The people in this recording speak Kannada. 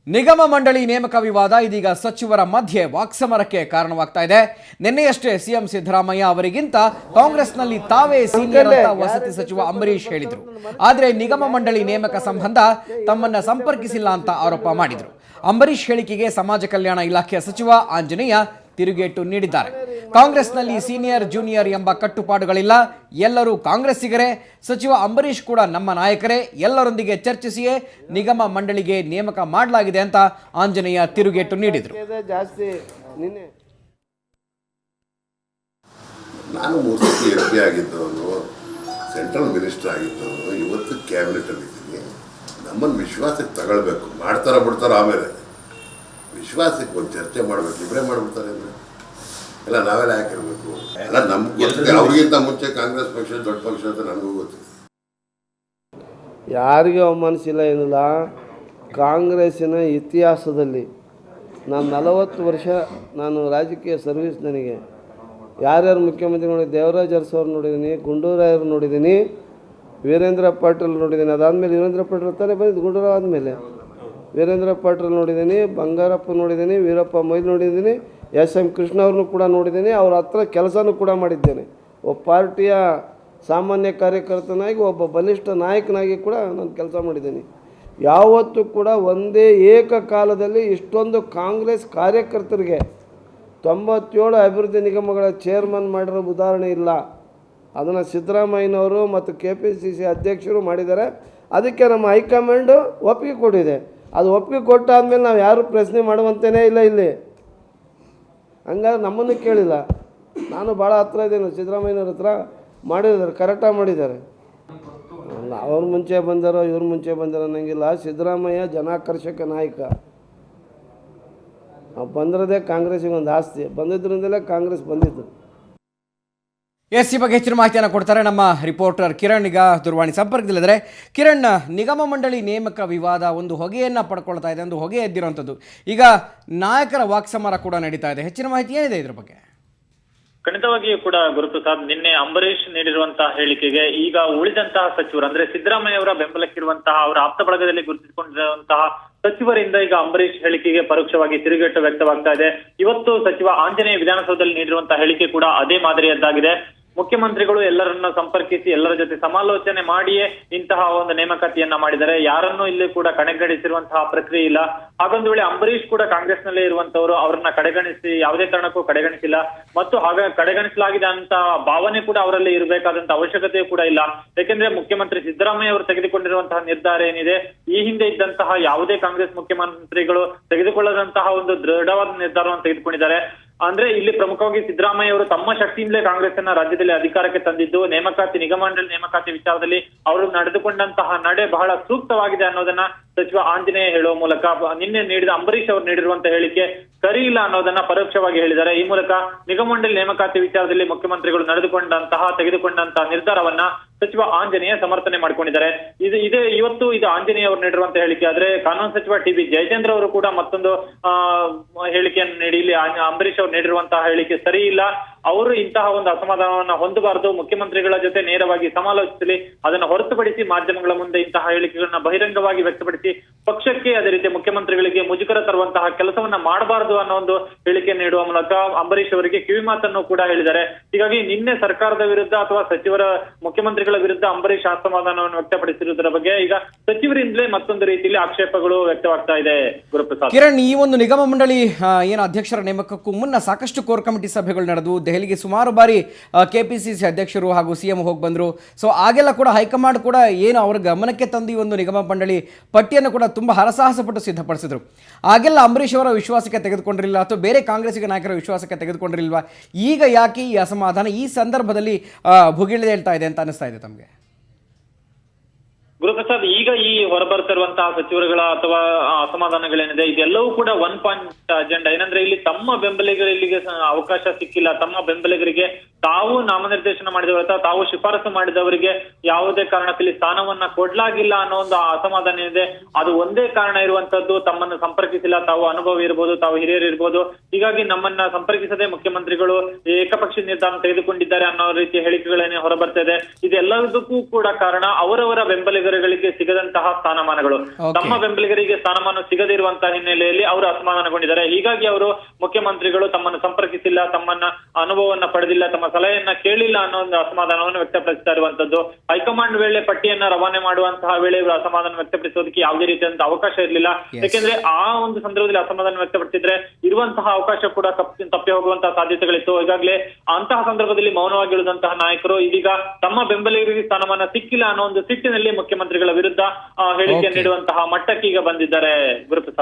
ನಿಗಮ ಮಂಡಳಿ ನೇಮಕ ವಿವಾದ ಇದೀಗ ಸಚಿವರ ಮಧ್ಯೆ ವಾಕ್ಸಮರಕ್ಕೆ ಕಾರಣವಾಗ್ತಾ ಇದೆ. ನಿನ್ನೆಯಷ್ಟೇ ಸಿಎಂ ಸಿದ್ದರಾಮಯ್ಯ ಅವರಿಗಿಂತ ಕಾಂಗ್ರೆಸ್ನಲ್ಲಿ ತಾವೇ ಸೀನಿಯರ್ ಅಂತ ವಸತಿ ಸಚಿವ ಅಂಬರೀಶ್ ಹೇಳಿದ್ರು. ಆದರೆ ನಿಗಮ ಮಂಡಳಿ ನೇಮಕ ಸಂಬಂಧ ತಮ್ಮನ್ನ ಸಂಪರ್ಕಿಸಿಲ್ಲ ಅಂತ ಆರೋಪ ಮಾಡಿದ್ರು. ಅಂಬರೀಶ್ ಹೇಳಿಕೆಗೆ ಸಮಾಜ ಕಲ್ಯಾಣ ಇಲಾಖೆಯ ಸಚಿವ ಆಂಜನೇಯ ತಿರುಗೇಟು ನೀಡಿದ್ದಾರೆ. ಕಾಂಗ್ರೆಸ್ನಲ್ಲಿ ಸೀನಿಯರ್ ಜೂನಿಯರ್ ಎಂಬ ಕಟ್ಟುಪಾಡುಗಳಿಲ್ಲ, ಎಲ್ಲರೂ ಕಾಂಗ್ರೆಸ್ಸಿಗರೇ, ಸಚಿವ ಅಂಬರೀಶ್ ಕೂಡ ನಮ್ಮ ನಾಯಕರೇ, ಎಲ್ಲರೊಂದಿಗೆ ಚರ್ಚಿಸಿಯೇ ನಿಗಮ ಮಂಡಳಿಗೆ ನೇಮಕ ಮಾಡಲಾಗಿದೆ ಅಂತ ಆಂಜನೇಯ ತಿರುಗೇಟು ನೀಡಿದರು. ನಾನು 3 ಸತಿ MP ಆಗಿದ್ದವನು, ಸೆಂಟ್ರಲ್ ಮಿನಿಸ್ಟರ್ ಆಗಿದ್ದವನು, ಇವತ್ತು ಕ್ಯಾಬಿನೆಟಲ್ಲಿ ಇದ್ದೀನಿ. ನಮ್ಮನ್ನು ವಿಶ್ವಾಸಕ್ಕೆ ತಗೊಳ್ಬೇಕು, ಮಾಡ್ತಾರ ಬಿಡ್ತಾರ, ಆಮೇಲೆ ವಿಶ್ವಾಸಕ್ಕೆ ಒಂದು ಚರ್ಚೆ ಮಾಡಬೇಕು. ಇಬ್ಬರೇ ಮಾಡಿಬಿಡ್ತಾರೆ ಅಂದರೆ ಎಲ್ಲ ನಾವೆಲ್ಲ ಹಾಕಿರ್ಬೇಕು. ಎಲ್ಲ ನಮ್ಗೆ ಗೊತ್ತಿದೆ, ಅವ್ರಿಗಿಂತ ಮುಂಚೆ ಕಾಂಗ್ರೆಸ್ ಪಕ್ಷ ದೊಡ್ಡ ಪಕ್ಷ ಅಂತ ನನಗೂ ಗೊತ್ತಿದೆ. ಯಾರಿಗೂ ಅವಮಾನಿಸಿಲ್ಲ ಏನಿಲ್ಲ. ಕಾಂಗ್ರೆಸ್ಸಿನ ಇತಿಹಾಸದಲ್ಲಿ ನಾನು 40 ವರ್ಷ ರಾಜಕೀಯ ಸರ್ವಿಸ್, ನನಗೆ ಯಾರ್ಯಾರು ಮುಖ್ಯಮಂತ್ರಿ ನೋಡಿ, ದೇವರಾಜ್ ಅರಸು ಅವ್ರು ನೋಡಿದ್ದೀನಿ, ಗುಂಡೂರಾಯರು ನೋಡಿದ್ದೀನಿ, ವೀರೇಂದ್ರ ಪಾಟೀಲ್ ನೋಡಿದ್ದೀನಿ. ಅದಾದಮೇಲೆ ವೀರೇಂದ್ರ ಪಾಟೀಲ್ ತಾನೇ ಬಂದಿದ್ದು, ಗುಂಡೂರಾವ್ ಆದಮೇಲೆ ವೀರೇಂದ್ರ ಪಾಟೀಲ್ ನೋಡಿದ್ದೀನಿ, ಬಂಗಾರಪ್ಪ ನೋಡಿದ್ದೀನಿ, ವೀರಪ್ಪ ಮೊಯ್ಲ್ ನೋಡಿದ್ದೀನಿ, SM ಕೃಷ್ಣ ಅವ್ರನ್ನೂ ಕೂಡ ನೋಡಿದ್ದೀನಿ. ಅವ್ರ ಹತ್ರ ಕೆಲಸನೂ ಕೂಡ ಮಾಡಿದ್ದೇನೆ. ಒಬ್ಬ ಪಾರ್ಟಿಯ ಸಾಮಾನ್ಯ ಕಾರ್ಯಕರ್ತನಾಗಿ, ಒಬ್ಬ ಬಲಿಷ್ಠ ನಾಯಕನಾಗಿ ಕೂಡ ನಾನು ಕೆಲಸ ಮಾಡಿದ್ದೀನಿ. ಯಾವತ್ತೂ ಕೂಡ ಒಂದೇ ಏಕಕಾಲದಲ್ಲಿ ಇಷ್ಟೊಂದು ಕಾಂಗ್ರೆಸ್ ಕಾರ್ಯಕರ್ತರಿಗೆ 97 ಅಭಿವೃದ್ಧಿ ನಿಗಮಗಳ ಚೇರ್ಮನ್ ಮಾಡಿರೋ ಉದಾಹರಣೆ ಇಲ್ಲ. ಅದನ್ನು ಸಿದ್ದರಾಮಯ್ಯನವರು ಮತ್ತು KPCC ಅಧ್ಯಕ್ಷರು ಮಾಡಿದ್ದಾರೆ. ಅದಕ್ಕೆ ನಮ್ಮ ಹೈಕಮಾಂಡು ಒಪ್ಪಿಗೆ ಕೊಟ್ಟಿದೆ. ಅದು ಒಪ್ಪಿಗೆ ಕೊಟ್ಟಾದಮೇಲೆ ನಾವು ಯಾರೂ ಪ್ರಶ್ನೆ ಮಾಡುವಂತೇನೇ ಇಲ್ಲ ಇಲ್ಲಿ. ಹಂಗಾದ್ರೆ ನಮ್ಮನ್ನು ಕೇಳಿಲ್ಲ. ನಾನು ಭಾಳ ಹತ್ರ ಇದ್ದೇನೆ, ಸಿದ್ದರಾಮಯ್ಯನವ್ರ ಹತ್ರ ಮಾಡಿದ್ದಾರೆ, ಕರೆಕ್ಟಾಗಿ ಮಾಡಿದ್ದಾರೆ. ಅವ್ರ ಮುಂಚೆ ಬಂದಾರೋ ಇವ್ರ ಮುಂಚೆ ಬಂದಾರೋ ಅನ್ನಂಗಿಲ್ಲ. ಸಿದ್ದರಾಮಯ್ಯ ಜನಾಕರ್ಷಕ ನಾಯಕ. ಬಂದಿರೋದೇ ಕಾಂಗ್ರೆಸ್ಸಿಗೆ ಒಂದು ಆಸ್ತಿ, ಬಂದಿದ್ದರಿಂದಲೇ ಕಾಂಗ್ರೆಸ್ ಬಂದಿದ್ದು. ಈ ಬಗ್ಗೆ ಹೆಚ್ಚಿನ ಮಾಹಿತಿಯನ್ನು ಕೊಡ್ತಾರೆ ನಮ್ಮ ರಿಪೋರ್ಟರ್ ಕಿರಣ್. ಈಗ ದೂರವಾಣಿ ಸಂಪರ್ಕದಲ್ಲಿದ್ದಾರೆ. ಕಿರಣ್, ನಿಗಮ ಮಂಡಳಿ ನೇಮಕ ವಿವಾದ ಒಂದು ಹೊಗೆಯನ್ನು ಪಡ್ಕೊಳ್ತಾ ಇದೆ, ಒಂದು ಹೊಗೆ ಎದ್ದಿರುವಂಥದ್ದು. ಈಗ ನಾಯಕರ ವಾಕ್ಸಮರ ಕೂಡ ನಡೀತಾ ಇದೆ. ಹೆಚ್ಚಿನ ಮಾಹಿತಿ ಏನಿದೆ ಇದ್ರ ಬಗ್ಗೆ? ಖಂಡಿತವಾಗಿಯೂ ಕೂಡ ಗುರುಪ್ರಸಾದ್, ನಿನ್ನೆ ಅಂಬರೀಶ್ ನೀಡಿರುವಂತಹ ಹೇಳಿಕೆಗೆ ಈಗ ಉಳಿದಂತಹ ಸಚಿವರು, ಅಂದ್ರೆ ಸಿದ್ದರಾಮಯ್ಯ ಅವರ ಬೆಂಬಲಕ್ಕಿರುವಂತಹ ಅವರ ಆಪ್ತ ಬಳಗದಲ್ಲಿ ಗುರುತಿಸಿಕೊಂಡಿರುವಂತಹ ಸಚಿವರಿಂದ ಈಗ ಅಂಬರೀಶ್ ಹೇಳಿಕೆಗೆ ಪರೋಕ್ಷವಾಗಿ ತಿರುಗೇಟು ವ್ಯಕ್ತವಾಗ್ತಾ ಇದೆ. ಇವತ್ತು ಸಚಿವ ಆಂಜನೇಯ ವಿಧಾನಸೌಧದಲ್ಲಿ ನೀಡಿರುವಂತಹ ಹೇಳಿಕೆ ಕೂಡ ಅದೇ ಮಾದರಿಯದ್ದಾಗಿದೆ. ಮುಖ್ಯಮಂತ್ರಿಗಳು ಎಲ್ಲರನ್ನ ಸಂಪರ್ಕಿಸಿ ಎಲ್ಲರ ಜೊತೆ ಸಮಾಲೋಚನೆ ಮಾಡಿಯೇ ಇಂತಹ ಒಂದು ನೇಮಕಾತಿಯನ್ನ ಮಾಡಿದ್ದಾರೆ. ಯಾರನ್ನೂ ಇಲ್ಲಿ ಕೂಡ ಕಡೆಗಣಿಸಿರುವಂತಹ ಪ್ರಕ್ರಿಯೆ ಇಲ್ಲ. ಹಾಗೊಂದು ವೇಳೆ ಅಂಬರೀಶ್ ಕೂಡ ಕಾಂಗ್ರೆಸ್ನಲ್ಲೇ ಇರುವಂತವರು, ಅವರನ್ನ ಕಡೆಗಣಿಸಿ ಯಾವುದೇ ಕಾರಣಕ್ಕೂ ಕಡೆಗಣಿಸಿಲ್ಲ. ಮತ್ತು ಕಡೆಗಣಿಸಲಾಗಿದೆ ಅಂತ ಭಾವನೆ ಕೂಡ ಅವರಲ್ಲಿ ಇರಬೇಕಾದಂತ ಅವಶ್ಯಕತೆ ಕೂಡ ಇಲ್ಲ. ಯಾಕೆಂದ್ರೆ ಮುಖ್ಯಮಂತ್ರಿ ಸಿದ್ದರಾಮಯ್ಯ ಅವರು ತೆಗೆದುಕೊಂಡಿರುವಂತಹ ನಿರ್ಧಾರ ಏನಿದೆ, ಈ ಹಿಂದೆ ಇದ್ದಂತಹ ಯಾವುದೇ ಕಾಂಗ್ರೆಸ್ ಮುಖ್ಯಮಂತ್ರಿಗಳು ತೆಗೆದುಕೊಳ್ಳದಂತಹ ಒಂದು ದೃಢವಾದ ನಿರ್ಧಾರವನ್ನು ತೆಗೆದುಕೊಂಡಿದ್ದಾರೆ. ಅಂದ್ರೆ ಇಲ್ಲಿ ಪ್ರಮುಖವಾಗಿ ಸಿದ್ದರಾಮಯ್ಯ ಅವರು ತಮ್ಮ ಶಕ್ತಿಯಿಂದಲೇ ಕಾಂಗ್ರೆಸ್ ಅನ್ನ ರಾಜ್ಯದಲ್ಲಿ ಅಧಿಕಾರಕ್ಕೆ ತಂದಿದ್ದು, ನಿಗಮ ಮಂಡಳಿ ನೇಮಕಾತಿ ವಿಚಾರದಲ್ಲಿ ಅವರು ನಡೆದುಕೊಂಡಂತಹ ನಡೆ ಬಹಳ ಸೂಕ್ತವಾಗಿದೆ ಅನ್ನೋದನ್ನ ಸಚಿವ ಆಂಜನೇಯ ಹೇಳುವ ಮೂಲಕ ನಿನ್ನೆ ಅಂಬರೀಶ್ ಅವರು ನೀಡಿರುವಂತಹ ಹೇಳಿಕೆ ಸರಿ ಇಲ್ಲ ಅನ್ನೋದನ್ನ ಪರೋಕ್ಷವಾಗಿ ಹೇಳಿದ್ದಾರೆ. ಈ ಮೂಲಕ ನಿಗಮ ಮಂಡಳಿ ನೇಮಕಾತಿ ವಿಚಾರದಲ್ಲಿ ಮುಖ್ಯಮಂತ್ರಿಗಳು ತೆಗೆದುಕೊಂಡಂತಹ ನಿರ್ಧಾರವನ್ನ ಸಚಿವ ಆಂಜನೇಯ ಸಮರ್ಥನೆ ಮಾಡಿಕೊಂಡಿದ್ದಾರೆ. ಇವತ್ತು ಆಂಜನೇಯ ಅವರು ನೀಡಿರುವಂತಹ ಹೇಳಿಕೆ. ಆದ್ರೆ ಕಾನೂನು ಸಚಿವ TB ಜಯಚಂದ್ರ ಅವರು ಕೂಡ ಮತ್ತೊಂದು ಹೇಳಿಕೆಯನ್ನು ನೀಡಿ ಇಲ್ಲಿ ಅಂಬರೀಶ್ ಅವರು ನೀಡಿರುವಂತಹ ಹೇಳಿಕೆ ಸರಿ ಇಲ್ಲ, ಅವರು ಇಂತಹ ಒಂದು ಅಸಮಾಧಾನವನ್ನ ಹೊಂದಬಾರದು, ಮುಖ್ಯಮಂತ್ರಿಗಳ ಜೊತೆ ನೇರವಾಗಿ ಸಮಾಲೋಚಿಸಲಿ, ಅದನ್ನು ಹೊರತುಪಡಿಸಿ ಮಾಧ್ಯಮಗಳ ಮುಂದೆ ಇಂತಹ ಹೇಳಿಕೆಗಳನ್ನ ಬಹಿರಂಗವಾಗಿ ವ್ಯಕ್ತಪಡಿಸಿ ಪಕ್ಷಕ್ಕೆ ಅದೇ ರೀತಿ ಮುಖ್ಯಮಂತ್ರಿಗಳಿಗೆ ಮುಜುಗರ ತರುವಂತಹ ಕೆಲಸವನ್ನ ಮಾಡಬಾರದು ಅನ್ನೋ ಒಂದು ಹೇಳಿಕೆ ನೀಡುವ ಮೂಲಕ ಅಂಬರೀಶ್ ಅವರಿಗೆ ಕಿವಿ ಮಾತನ್ನು ಕೂಡ ಹೇಳಿದ್ದಾರೆ. ಹೀಗಾಗಿ ನಿನ್ನೆ ಸರ್ಕಾರದ ವಿರುದ್ಧ ಅಥವಾ ಮುಖ್ಯಮಂತ್ರಿಗಳ ವಿರುದ್ಧ ಅಂಬರೀಶ್ ಅಸಮಾಧಾನವನ್ನು ವ್ಯಕ್ತಪಡಿಸಿರುವುದರ ಬಗ್ಗೆ ಈಗ ಸಚಿವರಿಂದಲೇ ಮತ್ತೊಂದು ರೀತಿಯಲ್ಲಿ ಆಕ್ಷೇಪಗಳು ವ್ಯಕ್ತವಾಗ್ತಾ ಇದೆ. ಗುರುಪ್ರಸಾದ್, ಕಿರಣ್, ಈ ಒಂದು ನಿಗಮ ಮಂಡಳಿ ಏನು ಅಧ್ಯಕ್ಷರ ನೇಮಕಕ್ಕೂ ಮುನ್ನ ಸಾಕಷ್ಟು ಕೋರ್ ಕಮಿಟಿ ಸಭೆಗಳು ನಡೆದು ದೆಹಲಿಗೆ ಸುಮಾರು ಬಾರಿ KPCC ಅಧ್ಯಕ್ಷರು ಹಾಗೂ CM ಹೋಗಿ ಬಂದರು. ಸೊ ಆಗೆಲ್ಲ ಕೂಡ ಹೈಕಮಾಂಡ್ ಕೂಡ ಏನು ಅವರ ಗಮನಕ್ಕೆ ತಂದು ಈ ಒಂದು ನಿಗಮ ಮಂಡಳಿ ಪಟ್ಟಿಯನ್ನು ಕೂಡ ತುಂಬ ಹರಸಾಹಸಪಟ್ಟು ಸಿದ್ಧಪಡಿಸಿದ್ರು. ಆಗೆಲ್ಲ ಅಂಬರೀಶ್ ಅವರ ವಿಶ್ವಾಸಕ್ಕೆ ತೆಗೆದುಕೊಂಡಿರಲಿಲ್ಲ ಅಥವಾ ಬೇರೆ ಕಾಂಗ್ರೆಸ್ಸಿಗೆ ನಾಯಕರ ವಿಶ್ವಾಸಕ್ಕೆ ತೆಗೆದುಕೊಂಡಿರಲಿಲ್ವಾ? ಈಗ ಯಾಕೆ ಈ ಅಸಮಾಧಾನ ಈ ಸಂದರ್ಭದಲ್ಲಿ ಭುಗಿಳಿದೇಳ್ತಾ ಇದೆ ಅಂತ ಅನಿಸ್ತಾ ಇದೆ ತಮಗೆ? ಗುರುಪ್ರಸಾದ್, ಈಗ ಈ ಹೊರಬರ್ತಿರುವಂತಹ ಸಚಿವರುಗಳ ಅಥವಾ ಅಸಮಾಧಾನಗಳೇನಿದೆ, ಇದೆಲ್ಲವೂ ಕೂಡ ಒನ್ ಪಾಯಿಂಟ್ ಅಜೆಂಡಾ. ಏನಂದ್ರೆ ಇಲ್ಲಿ ತಮ್ಮ ಬೆಂಬಲಿಗರಿಗೆ ಅವಕಾಶ ಸಿಕ್ಕಿಲ್ಲ, ತಮ್ಮ ಬೆಂಬಲಿಗರಿಗೆ ತಾವು ನಾಮನಿರ್ದೇಶನ ಮಾಡಿದವರು ಅಥವಾ ತಾವು ಶಿಫಾರಸು ಮಾಡಿದವರಿಗೆ ಯಾವುದೇ ಕಾರಣದಲ್ಲಿ ಸ್ಥಾನವನ್ನ ಕೊಡ್ಲಾಗಿಲ್ಲ ಅನ್ನೋ ಒಂದು ಅಸಮಾಧಾನ ಇದೆ. ಅದು ಒಂದೇ ಕಾರಣ ಇರುವಂತದ್ದು, ತಮ್ಮನ್ನು ಸಂಪರ್ಕಿಸಿಲ್ಲ, ತಾವು ಅನುಭವ ಇರ್ಬೋದು, ತಾವು ಹಿರಿಯರು ಇರ್ಬೋದು, ಹೀಗಾಗಿ ನಮ್ಮನ್ನ ಸಂಪರ್ಕಿಸದೆ ಮುಖ್ಯಮಂತ್ರಿಗಳು ಏಕಪಕ್ಷೀಯ ನಿರ್ಧಾರ ತೆಗೆದುಕೊಂಡಿದ್ದಾರೆ ಅನ್ನೋ ರೀತಿಯ ಹೇಳಿಕೆಗಳೇನೆ ಹೊರಬರ್ತಾ ಇದೆ. ಇದೆಲ್ಲದಕ್ಕೂ ಕೂಡ ಕಾರಣ ಅವರವರ ಬೆಂಬಲಿಗರು ಬೆಂಬಲಿಗರಿಗೆ ಸಿಗದಂತಹ ಸ್ಥಾನಮಾನಗಳು, ತಮ್ಮ ಬೆಂಬಲಿಗರಿಗೆ ಸ್ಥಾನಮಾನ ಸಿಗದೇ ಇರುವಂತಹ ಹಿನ್ನೆಲೆಯಲ್ಲಿ ಅವರು ಅಸಮಾಧಾನಗೊಂಡಿದ್ದಾರೆ. ಹೀಗಾಗಿ ಅವರು ಮುಖ್ಯಮಂತ್ರಿಗಳು ತಮ್ಮನ್ನು ಸಂಪರ್ಕಿಸಿಲ್ಲ, ತಮ್ಮನ್ನ ಅನುಭವವನ್ನ ಪಡೆದಿಲ್ಲ, ತಮ್ಮ ಸಲಹೆಯನ್ನ ಕೇಳಿಲ್ಲ ಅನ್ನೋ ಒಂದು ಅಸಮಾಧಾನವನ್ನು ವ್ಯಕ್ತಪಡಿಸ್ತಾ ಇರುವಂತದ್ದು. ಹೈಕಮಾಂಡ್ ವೇಳೆ ಪಟ್ಟಿಯನ್ನ ರವಾನೆ ಮಾಡುವಂತಹ ವೇಳೆ ಇವರು ಅಸಮಾಧಾನ ವ್ಯಕ್ತಪಡಿಸೋದಕ್ಕೆ ಯಾವುದೇ ರೀತಿಯಾದಂತಹ ಅವಕಾಶ ಇರಲಿಲ್ಲ. ಯಾಕೆಂದ್ರೆ ಆ ಒಂದು ಸಂದರ್ಭದಲ್ಲಿ ಅಸಮಾಧಾನ ವ್ಯಕ್ತಪಡಿಸಿದ್ರೆ ಇರುವಂತಹ ಅವಕಾಶ ಕೂಡ ತಪ್ಪಿ ಹೋಗುವಂತಹ ಸಾಧ್ಯತೆಗಳಿತ್ತು. ಈಗಾಗಲೇ ಅಂತಹ ಸಂದರ್ಭದಲ್ಲಿ ಮೌನವಾಗಿ ಉಳಿದಂತಹ ನಾಯಕರು ಇದೀಗ ತಮ್ಮ ಬೆಂಬಲಿಗರಿಗೆ ಸ್ಥಾನಮಾನ ಸಿಕ್ಕಿಲ್ಲ ಅನ್ನೋ ಒಂದು ಸಿಟ್ಟಿನಲ್ಲಿ ಮುಖ್ಯಮಂತ್ರಿಗಳ ವಿರುದ್ಧ ಹೇಳಿಕೆ ನೀಡುವಂತಹ ಮಟ್ಟಕ್ಕೆ ಈಗ ಬಂದಿದ್ದಾರೆ ಗುರುಪ್ರಸಾದ್.